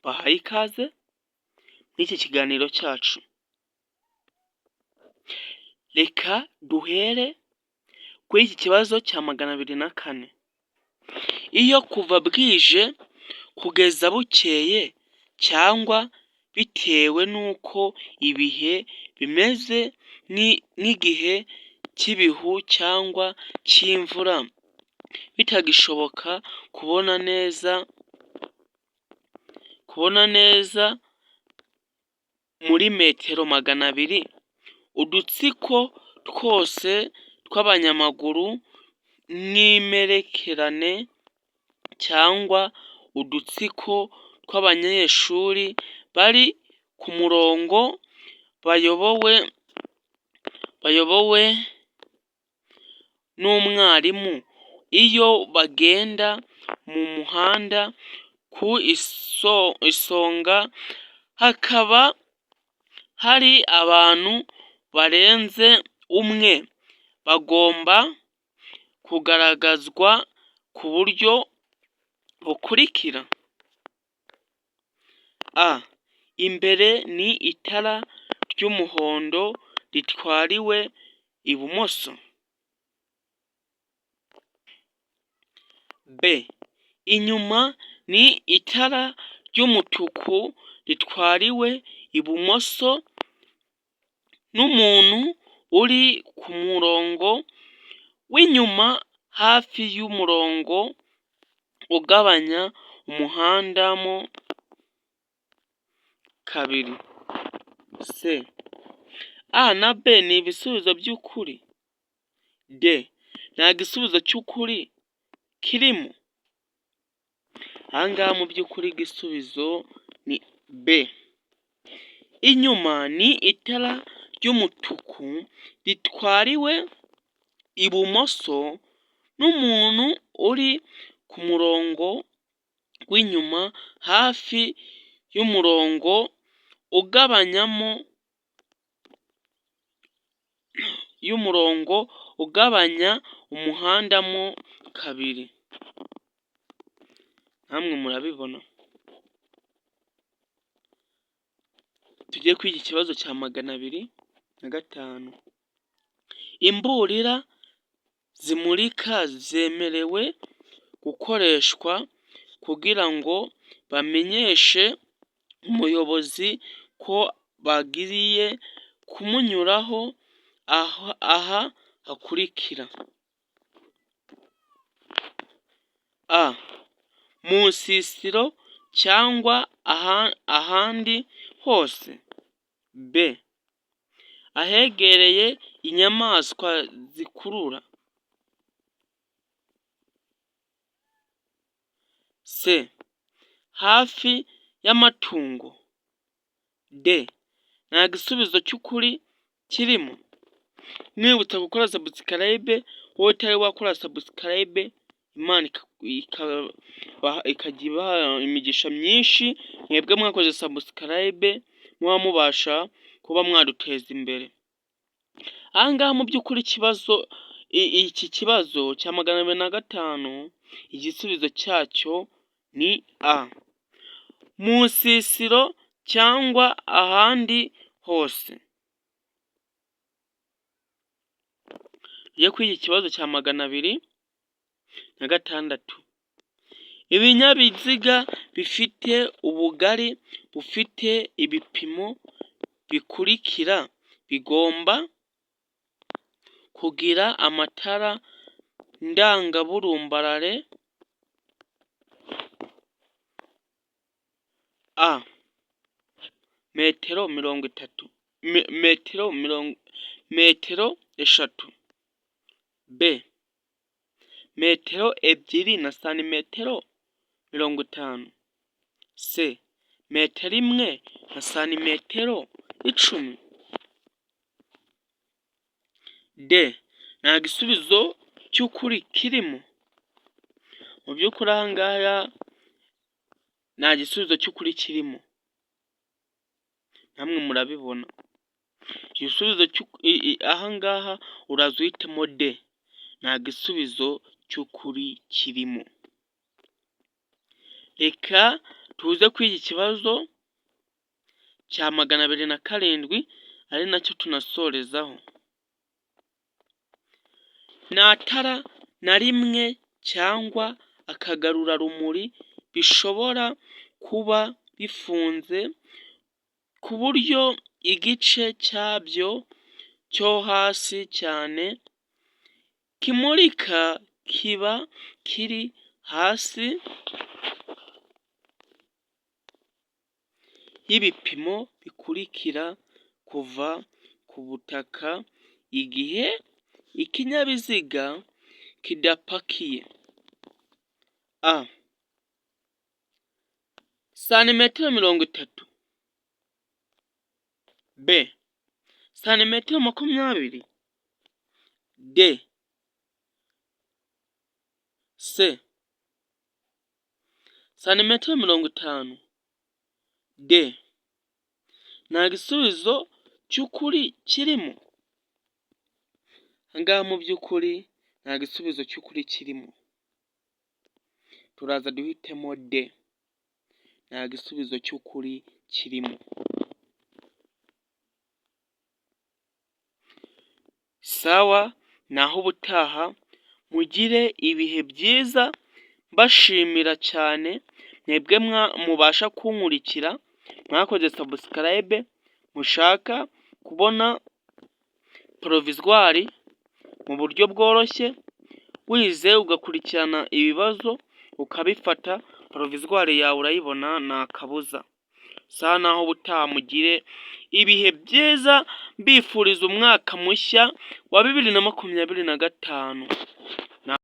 bahaye ikaze muri iki kiganiro cyacu. Reka duhere kuri iki kibazo cya 204. Iyo kuva bwije kugeza bukeye cyangwa bitewe n'uko ibihe bimeze nk'igihe cy'ibihu cyangwa cy'imvura bitagishoboka kubona neza muri metero 200, udutsiko twose tw'abanyamaguru n'imperekerane cyangwa udutsiko tw'abanyeshuri bari ku murongo bayobowe n'umwarimu iyo bagenda mu muhanda ku isonga hakaba hari abantu barenze umwe, bagomba kugaragazwa ku buryo bukurikira. A. Imbere ni itara ry'umuhondo ritwariwe ibumoso. B. Inyuma ni itara ry'umutuku ritwariwe ibumoso n'umuntu uri ku murongo w'inyuma hafi y'umurongo ugabanya umuhanda mo kabiri. C. A na B ni ibisubizo by'ukuri. D. Nta gisubizo cy'ukuri kirimo. Aha ngaha mu by'ukuri igisubizo ni B. Inyuma ni itara ry'umutuku ritwariwe ibumoso n'umuntu uri ku murongo w'inyuma hafi y'umurongo ugabanya umuhanda mo kabiri. Namwe murabibona. Tujye kuri iki kibazo cya 205. Imburira zimurika zemerewe gukoreshwa kugira ngo bamenyeshe umuyobozi ko bagiriye kumunyuraho aha hakurikira. A. Mu nsisiro cyangwa ahandi hose. B. Ahegereye inyamaswa zikurura. C. Hafi y'amatungo. D. Nta gisubizo cy'ukuri kirimo. Mwibutsa gukora subscribe, wowe utari wakora subscribe, Imana ikajya ibaha imigisha myinshi. Mwebwe mwakoze subscribe muba mubasha kuba mwaduteza imbere. Aha ngaha mu by'ukuri iki kibazo cya 205 igisubizo cyacyo ni A. Mu nsisiro cyangwa ahandi hose. Tujye kuri iki kibazo cya 206. Ibinyabiziga bifite ubugari bufite ibipimo bikurikira bigomba kugira amatara ndangaburumbarare. A. Metero 3. B. Metero 2 na santimetero 50. C. Metero 1 na santimetero 10. D. Nta gisubizo cy'ukuri kirimo. Mu by'ukuri aha ngaha nta gisubizo cy'ukuri kirimo. Namwe murabibona. Igisubizo aha ngaha uraza uhitemo D. Nta gisubizo cy'ukuri kirimo. Reka tuze kwiga ikibazo cya 207 ari nacyo tunasorezaho. Nta tara na rimwe cyangwa akagarurarumuri bishobora kuba bifunze ku buryo igice cyabyo cyo hasi cyane kimurika kiba kiri hasi y'ibipimo bikurikira kuva ku butaka igihe ikinyabiziga kidapakiye: a santimetero 30, b santimetero 20, d c santimetero 50, d nta gisubizo cy'ukuri kirimo. Ahangaha mu by'ukuri nta gisubizo cy'ukuri kirimo, turaza duhitemo d, nta gisubizo cy'ukuri kirimo. Sawa, naho ubutaha, mugire ibihe byiza, mbashimira cyane mwebwe mubasha kunkurikira, mwakoze subscribe, mushaka kubona provisoire mu buryo bworoshye, wize ugakurikirana ibibazo ukabifata, provisoire yawe urayibona nta kabuza. Sawa, naho ubutaha, mugire ibihe byiza, mbifuriza umwaka mushya wa 2025.